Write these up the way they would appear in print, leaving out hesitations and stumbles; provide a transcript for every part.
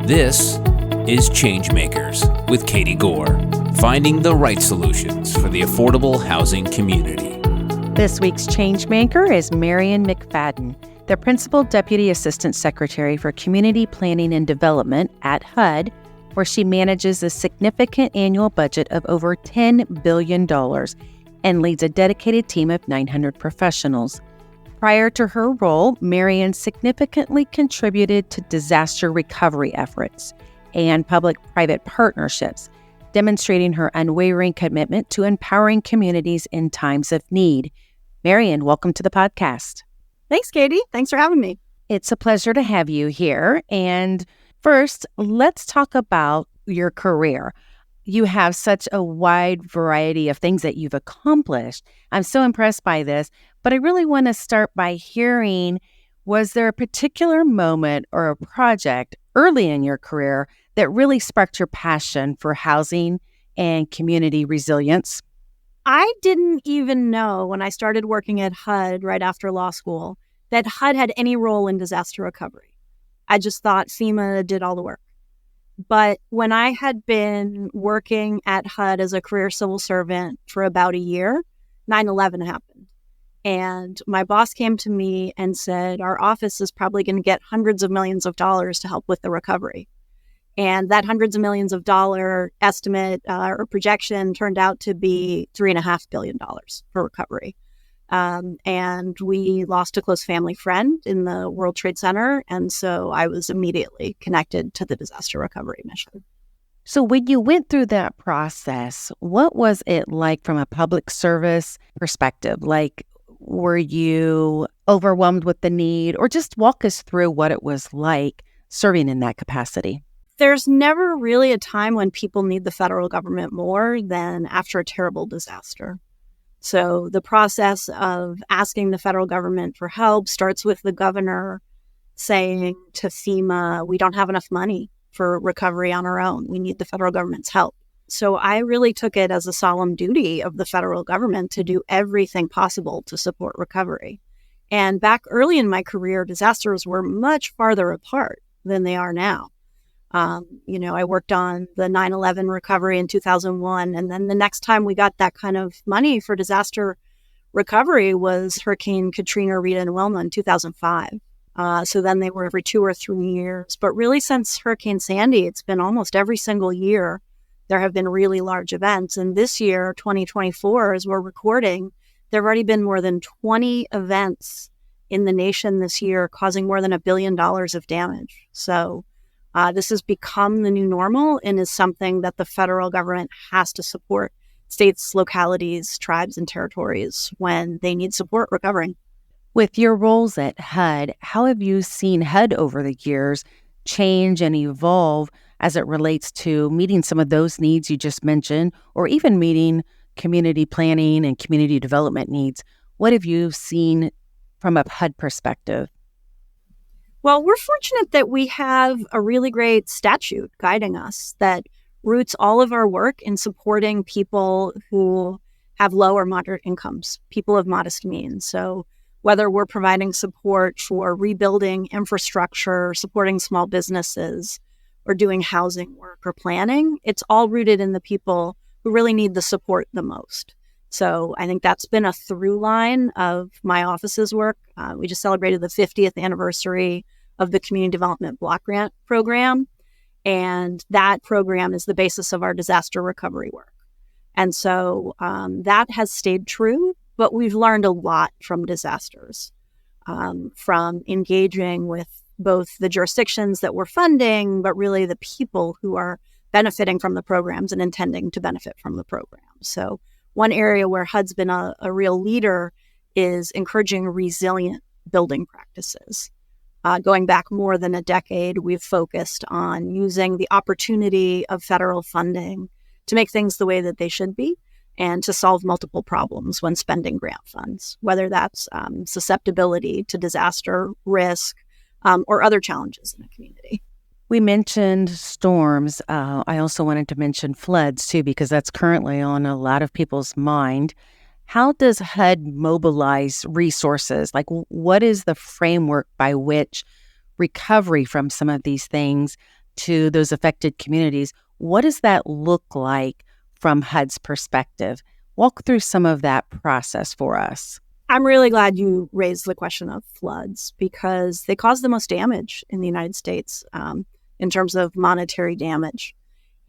This is Changemakers with Katie Goar, finding the right solutions for the affordable housing community. This week's Changemaker is Marion McFadden, the Principal Deputy Assistant Secretary for Community Planning and Development at HUD, where she manages a significant annual budget of over $10 billion and leads a dedicated team of 900 professionals. Prior to her role, Marion significantly contributed to disaster recovery efforts and public-private partnerships, demonstrating her unwavering commitment to empowering communities in times of need. Marion, welcome to the podcast. Thanks, Katie. Thanks for having me. It's a pleasure to have you here. And first, let's talk about your career. You have such a wide variety of things that you've accomplished. I'm so impressed by this, but I really want to start by hearing, was there a particular moment or a project early in your career that really sparked your passion for housing and community resilience? I didn't even know when I started working at HUD right after law school that HUD had any role in disaster recovery. I just thought FEMA did all the work. But when I had been working at HUD as a career civil servant for about a year, 9/11 happened. And my boss came to me and said, our office is probably going to get hundreds of millions of dollars to help with the recovery. And that hundreds of millions of dollar estimate or projection turned out to be $3.5 billion for recovery. And we lost a close family friend in the World Trade Center. And so I was immediately connected to the disaster recovery mission. So when you went through that process, what was it like from a public service perspective? Like, were you overwhelmed with the need, or just walk us through what it was like serving in that capacity? There's never really a time when people need the federal government more than after a terrible disaster. So the process of asking the federal government for help starts with the governor saying to FEMA, we don't have enough money for recovery on our own. We need the federal government's help. So I really took it as a solemn duty of the federal government to do everything possible to support recovery. And back early in my career, disasters were much farther apart than they are now. I worked on the 9/11 recovery in 2001. And then the next time we got that kind of money for disaster recovery was Hurricane Katrina, Rita, and Wilma in 2005. So then they were every 2 or 3 years. But really since Hurricane Sandy, it's been almost every single year there have been really large events. And this year, 2024, as we're recording, there have already been more than 20 events in the nation this year, causing more than $1 billion of damage. So this has become the new normal and is something that the federal government has to support states, localities, tribes, and territories when they need support recovering. With your roles at HUD, how have you seen HUD over the years change and evolve as it relates to meeting some of those needs you just mentioned, or even meeting community planning and community development needs? What have you seen from a HUD perspective? Well, we're fortunate that we have a really great statute guiding us that roots all of our work in supporting people who have low or moderate incomes, people of modest means. So whether we're providing support for rebuilding infrastructure, supporting small businesses, or doing housing work or planning, it's all rooted in the people who really need the support the most. So I think that's been a through line of my office's work. We just celebrated the 50th anniversary of the Community Development Block Grant Program. And that program is the basis of our disaster recovery work. And so that has stayed true, but we've learned a lot from disasters, from engaging with both the jurisdictions that we're funding, but really the people who are benefiting from the programs and intending to benefit from the program. So one area where HUD's been a real leader is encouraging resilient building practices. Going back more than a decade, we've focused on using the opportunity of federal funding to make things the way that they should be and to solve multiple problems when spending grant funds, whether that's susceptibility to disaster risk or other challenges in the community. We mentioned storms. I also wanted to mention floods, too, because that's currently on a lot of people's mind. How does HUD mobilize resources? Like, what is the framework by which recovery from some of these things to those affected communities. What does that look like from HUD's perspective? Walk through some of that process for us. I'm really glad you raised the question of floods because they cause the most damage in the United States in terms of monetary damage.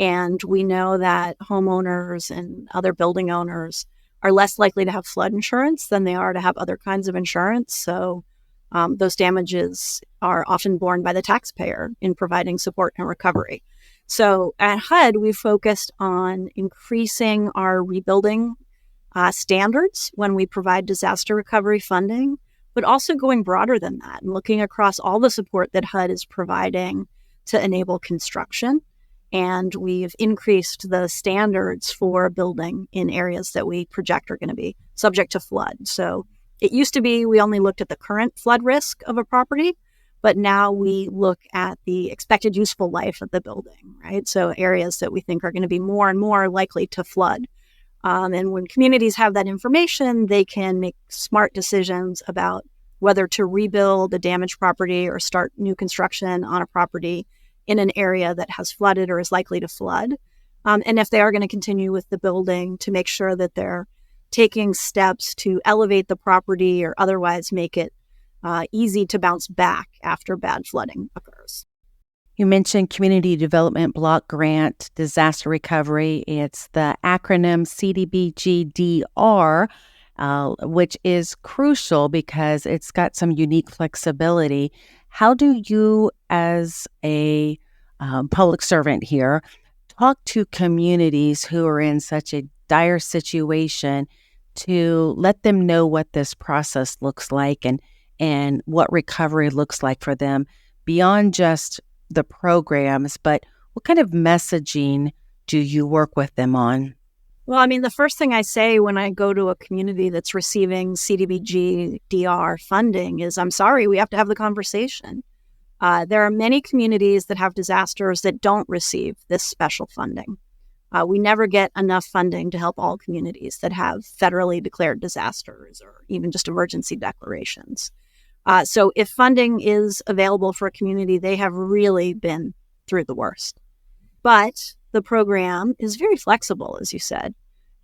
And we know that homeowners and other building owners are less likely to have flood insurance than they are to have other kinds of insurance. So those damages are often borne by the taxpayer in providing support and recovery. So at HUD, we focused on increasing our rebuilding standards when we provide disaster recovery funding, but also going broader than that and looking across all the support that HUD is providing to enable construction. And we've increased the standards for building in areas that we project are going to be subject to flood. So it used to be we only looked at the current flood risk of a property, but now we look at the expected useful life of the building, right? So areas that we think are going to be more and more likely to flood. And when communities have that information, they can make smart decisions about whether to rebuild a damaged property or start new construction on a property in an area that has flooded or is likely to flood. And if they are going to continue with the building, to make sure that they're taking steps to elevate the property or otherwise make it easy to bounce back after bad flooding occurs. You mentioned Community Development Block Grant Disaster Recovery. It's the acronym CDBG-DR, which is crucial because it's got some unique flexibility. How do you, as a public servant here, talk to communities who are in such a dire situation to let them know what this process looks like and what recovery looks like for them beyond just the programs, but what kind of messaging do you work with them on? Well, I mean, the first thing I say when I go to a community that's receiving CDBG-DR funding is, I'm sorry, we have to have the conversation. There are many communities that have disasters that don't receive this special funding. We never get enough funding to help all communities that have federally declared disasters or even just emergency declarations. So if funding is available for a community, they have really been through the worst. But the program is very flexible, as you said.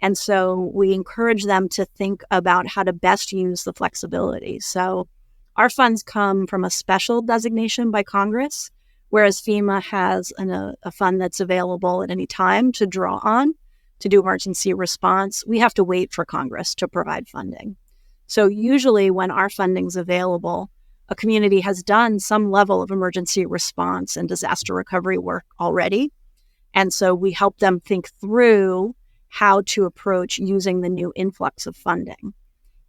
And so we encourage them to think about how to best use the flexibility. So our funds come from a special designation by Congress, whereas FEMA has a fund that's available at any time to draw on to do emergency response. We have to wait for Congress to provide funding. So usually when our funding's available, a community has done some level of emergency response and disaster recovery work already. And so we help them think through how to approach using the new influx of funding.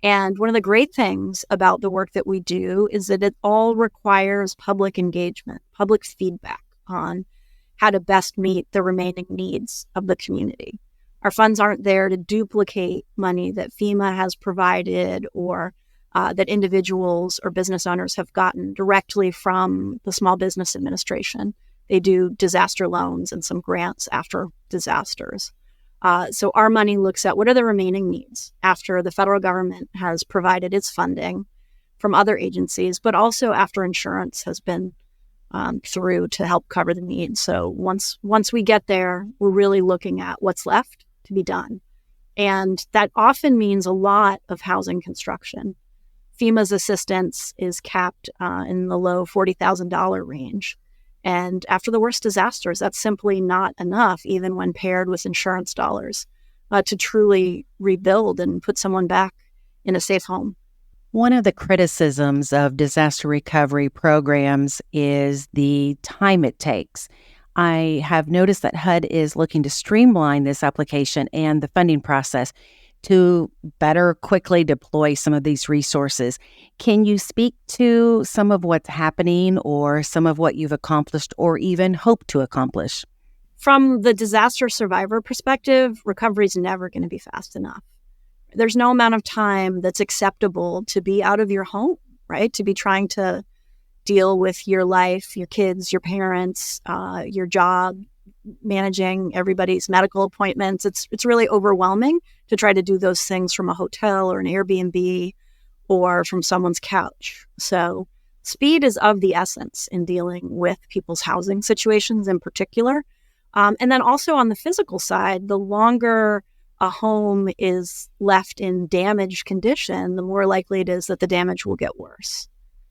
And one of the great things about the work that we do is that it all requires public engagement, public feedback on how to best meet the remaining needs of the community. Our funds aren't there to duplicate money that FEMA has provided or that individuals or business owners have gotten directly from the Small Business Administration. They do disaster loans and some grants after disasters. So our money looks at what are the remaining needs after the federal government has provided its funding from other agencies, but also after insurance has been through to help cover the needs. So once we get there, we're really looking at what's left to be done. And that often means a lot of housing construction. FEMA's assistance is capped in the low $40,000 range. And after the worst disasters, that's simply not enough, even when paired with insurance dollars, to truly rebuild and put someone back in a safe home. One of the criticisms of disaster recovery programs is the time it takes. I have noticed that HUD is looking to streamline this application and the funding process to better quickly deploy some of these resources. Can you speak to some of what's happening or some of what you've accomplished or even hope to accomplish? From the disaster survivor perspective, recovery is never going to be fast enough. There's no amount of time that's acceptable to be out of your home, right? To be trying to deal with your life, your kids, your parents, your job, managing everybody's medical appointments. It's really overwhelming to try to do those things from a hotel or an Airbnb or from someone's couch. So speed is of the essence in dealing with people's housing situations in particular. And then also on the physical side, the longer a home is left in damaged condition, the more likely it is that the damage will get worse.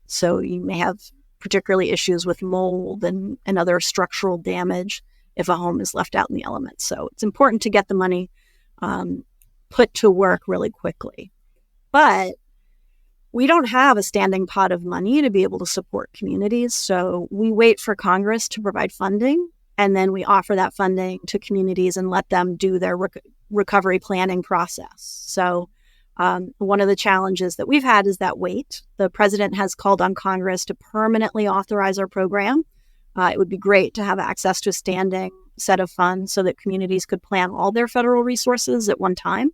So you may have particularly issues with mold and other structural damage if a home is left out in the elements. So it's important to get the money put to work really quickly. But we don't have a standing pot of money to be able to support communities. So we wait for Congress to provide funding, and then we offer that funding to communities and let them do their recovery planning process. So one of the challenges that we've had is that wait. The president has called on Congress to permanently authorize our program. It would be great to have access to a standing set of funds so that communities could plan all their federal resources at one time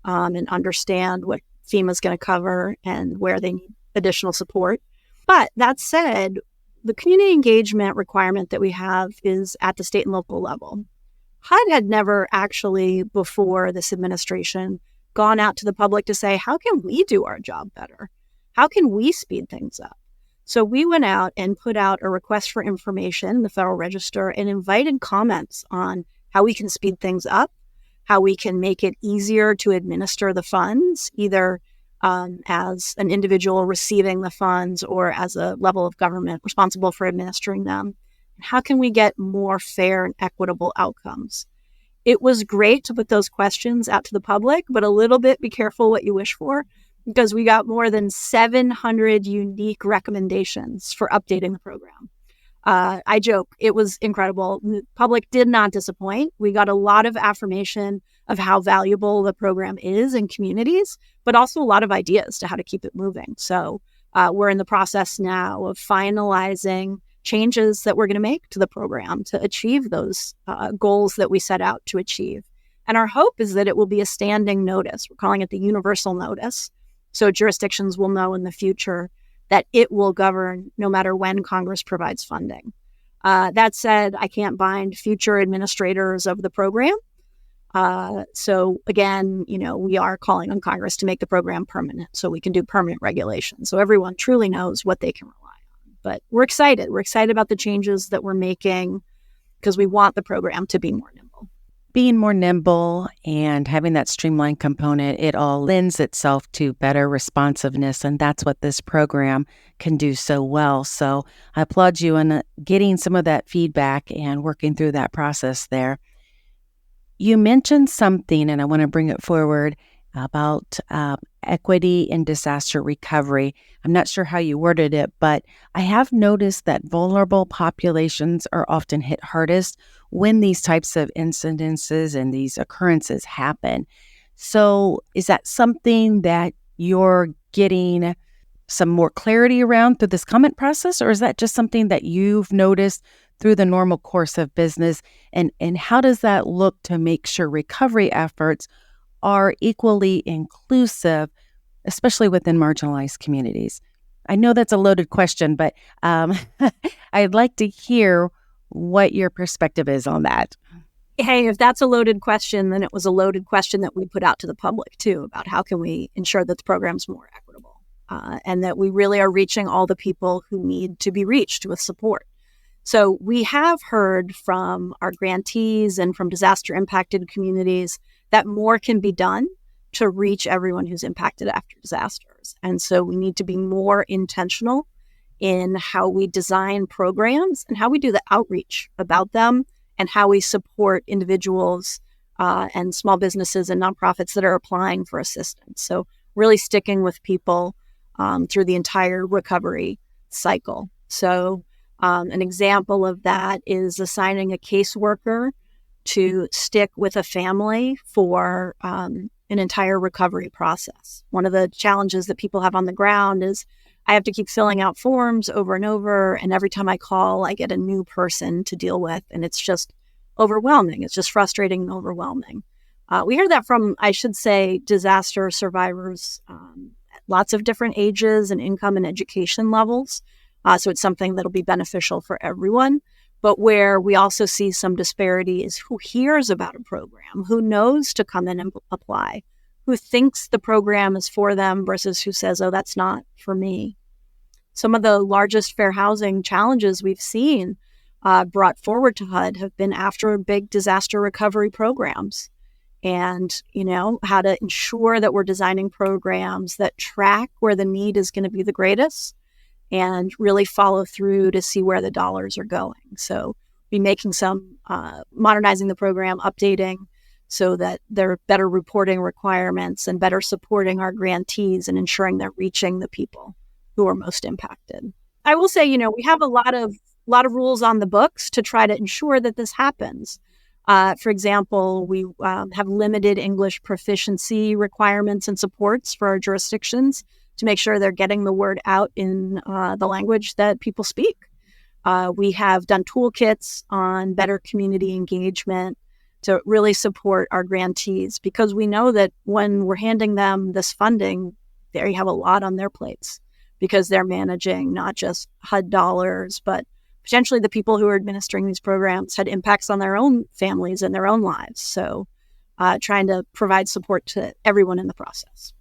and understand what FEMA is going to cover and where they need additional support. But that said, the community engagement requirement that we have is at the state and local level. HUD had never actually, before this administration, gone out to the public to say, how can we do our job better? How can we speed things up? So we went out and put out a request for information in the Federal Register and invited comments on how we can speed things up, how we can make it easier to administer the funds, either as an individual receiving the funds or as a level of government responsible for administering them. How can we get more fair and equitable outcomes? It was great to put those questions out to the public, but a little bit be careful what you wish for, because we got more than 700 unique recommendations for updating the program. I joke, it was incredible. The public did not disappoint. We got a lot of affirmation of how valuable the program is in communities, but also a lot of ideas to how to keep it moving. So we're in the process now of finalizing changes that we're going to make to the program to achieve those goals that we set out to achieve. And our hope is that it will be a standing notice. We're calling it the universal notice. So jurisdictions will know in the future that it will govern no matter when Congress provides funding. That said, I can't bind future administrators of the program. So again, we are calling on Congress to make the program permanent so we can do permanent regulation. So everyone truly knows what they can rely on. But we're excited. We're excited about the changes that we're making because we want the program to be more nimble. Being more nimble and having that streamline component, it all lends itself to better responsiveness. And that's what this program can do so well. So I applaud you on getting some of that feedback and working through that process there. You mentioned something, and I want to bring it forward, about equity in disaster recovery. I'm not sure how you worded it, but I have noticed that vulnerable populations are often hit hardest when these types of incidences and these occurrences happen. So is that something that you're getting some more clarity around through this comment process, or is that just something that you've noticed through the normal course of business? And how does that look to make sure recovery efforts are equally inclusive, especially within marginalized communities? I know that's a loaded question, but I'd like to hear what your perspective is on that. Hey, if that's a loaded question, then it was a loaded question that we put out to the public too, about how can we ensure that the program's more equitable and that we really are reaching all the people who need to be reached with support. So we have heard from our grantees and from disaster impacted communities that more can be done to reach everyone who's impacted after disasters. And so we need to be more intentional in how we design programs and how we do the outreach about them and how we support individuals and small businesses and nonprofits that are applying for assistance. So really sticking with people through the entire recovery cycle. So an example of that is assigning a caseworker to stick with a family for an entire recovery process. One of the challenges that people have on the ground is I have to keep filling out forms over and over, and every time I call, I get a new person to deal with, and it's just overwhelming. It's just frustrating and overwhelming. We hear that from, I should say, disaster survivors, lots of different ages and income and education levels. So it's something that'll be beneficial for everyone. But where we also see some disparity is who hears about a program, who knows to come in and apply, who thinks the program is for them versus who says, oh, that's not for me. Some of the largest fair housing challenges we've seen brought forward to HUD have been after big disaster recovery programs. And, how to ensure that we're designing programs that track where the need is going to be the greatest and really follow through to see where the dollars are going. So be making some modernizing the program, updating so that there are better reporting requirements and better supporting our grantees and ensuring they're reaching the people who are most impacted. I will say, we have a lot of rules on the books to try to ensure that this happens. For example, we have limited English proficiency requirements and supports for our jurisdictions to make sure they're getting the word out in the language that people speak. We have done toolkits on better community engagement to really support our grantees, because we know that when we're handing them this funding, they have a lot on their plates because they're managing not just HUD dollars, but potentially the people who are administering these programs had impacts on their own families and their own lives. So trying to provide support to everyone in the process.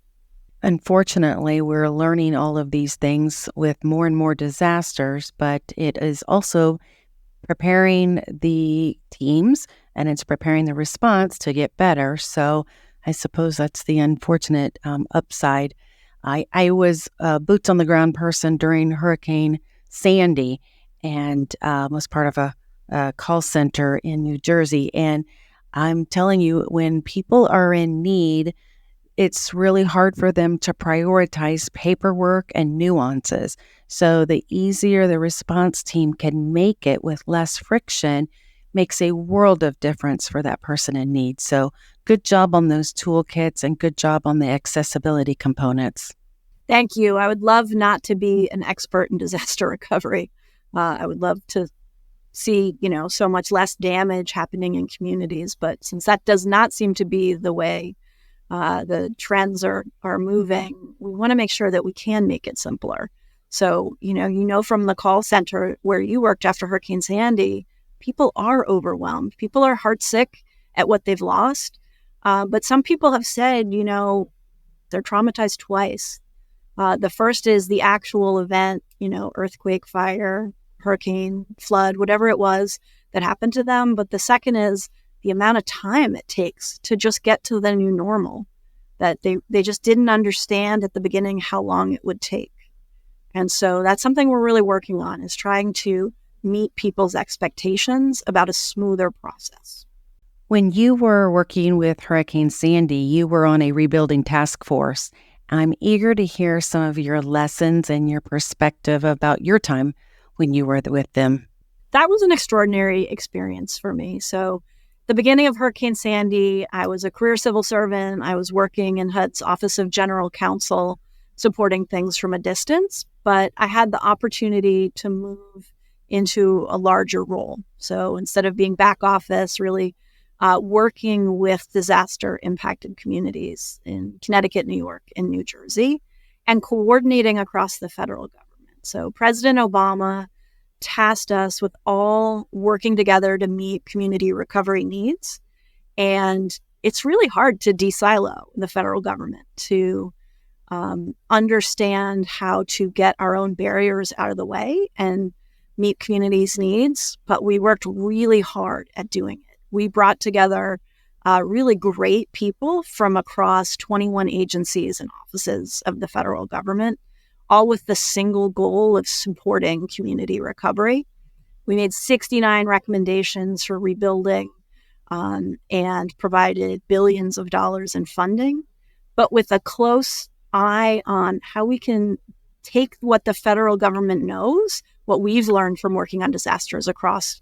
Unfortunately, we're learning all of these things with more and more disasters, but it is also preparing the teams and it's preparing the response to get better. So I suppose that's the unfortunate upside. I was a boots on the ground person during Hurricane Sandy and was part of a call center in New Jersey. And I'm telling you, when people are in need, it's really hard for them to prioritize paperwork and nuances. So the easier the response team can make it with less friction makes a world of difference for that person in need. So good job on those toolkits and good job on the accessibility components. Thank you. I would love not to be an expert in disaster recovery. I would love to see, so much less damage happening in communities. But since that does not seem to be the way the trends are moving, we want to make sure that we can make it simpler. So, from the call center where you worked after Hurricane Sandy, people are overwhelmed. People are heartsick at what they've lost. But some people have said, they're traumatized twice. The first is the actual event, earthquake, fire, hurricane, flood, whatever it was that happened to them. But the second is the amount of time it takes to just get to the new normal, that they just didn't understand at the beginning how long it would take. And so that's something we're really working on, is trying to meet people's expectations about a smoother process. When you were working with Hurricane Sandy, you were on a rebuilding task force. I'm eager to hear some of your lessons and your perspective about your time when you were with them. That was an extraordinary experience for me. So the beginning of Hurricane Sandy, I was a career civil servant. I was working in HUD's Office of General Counsel, supporting things from a distance, but I had the opportunity to move into a larger role. So instead of being back office, really working with disaster-impacted communities in Connecticut, New York, and New Jersey, and coordinating across the federal government. So President Obama tasked us with all working together to meet community recovery needs. And it's really hard to de-silo the federal government, to understand how to get our own barriers out of the way and meet communities' needs. But we worked really hard at doing it. We brought together really great people from across 21 agencies and offices of the federal government, all with the single goal of supporting community recovery. We made 69 recommendations for rebuilding and provided billions of dollars in funding, but with a close eye on how we can take what the federal government knows, what we've learned from working on disasters across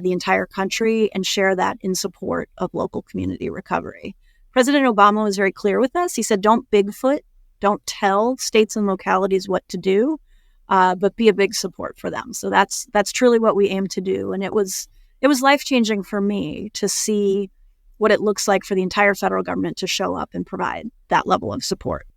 the entire country, and share that in support of local community recovery. President Obama was very clear with us. He said, don't Bigfoot, don't tell states and localities what to do, but be a big support for them. So that's truly what we aim to do. And it was life-changing for me to see what it looks like for the entire federal government to show up and provide that level of support.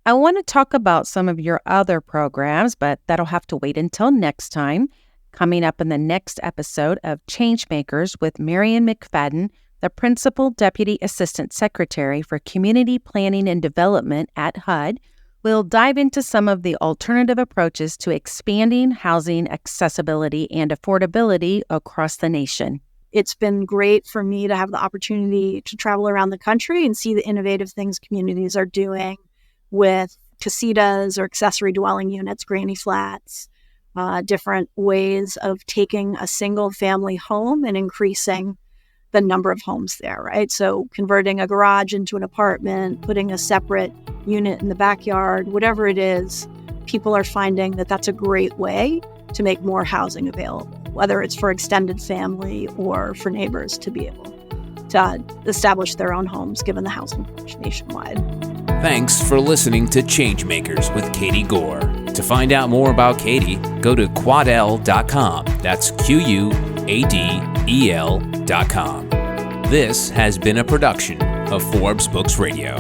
I want to talk about some of your other programs, but that'll have to wait until next time. Coming up in the next episode of Changemakers with Marion McFadden, the Principal Deputy Assistant Secretary for Community Planning and Development at HUD, We'll dive into some of the alternative approaches to expanding housing accessibility and affordability across the nation. It's been great for me to have the opportunity to travel around the country and see the innovative things communities are doing with casitas or accessory dwelling units, granny flats, different ways of taking a single family home and increasing the number of homes there, right? So converting a garage into an apartment, putting a separate unit in the backyard, whatever it is, people are finding that that's a great way to make more housing available, whether it's for extended family or for neighbors to be able to establish their own homes given the housing crunch nationwide. Thanks for listening to Changemakers with Katie Goar. To find out more about Katie, go to quadel.com. That's QUADEL.com. This has been a production of Forbes Books Radio.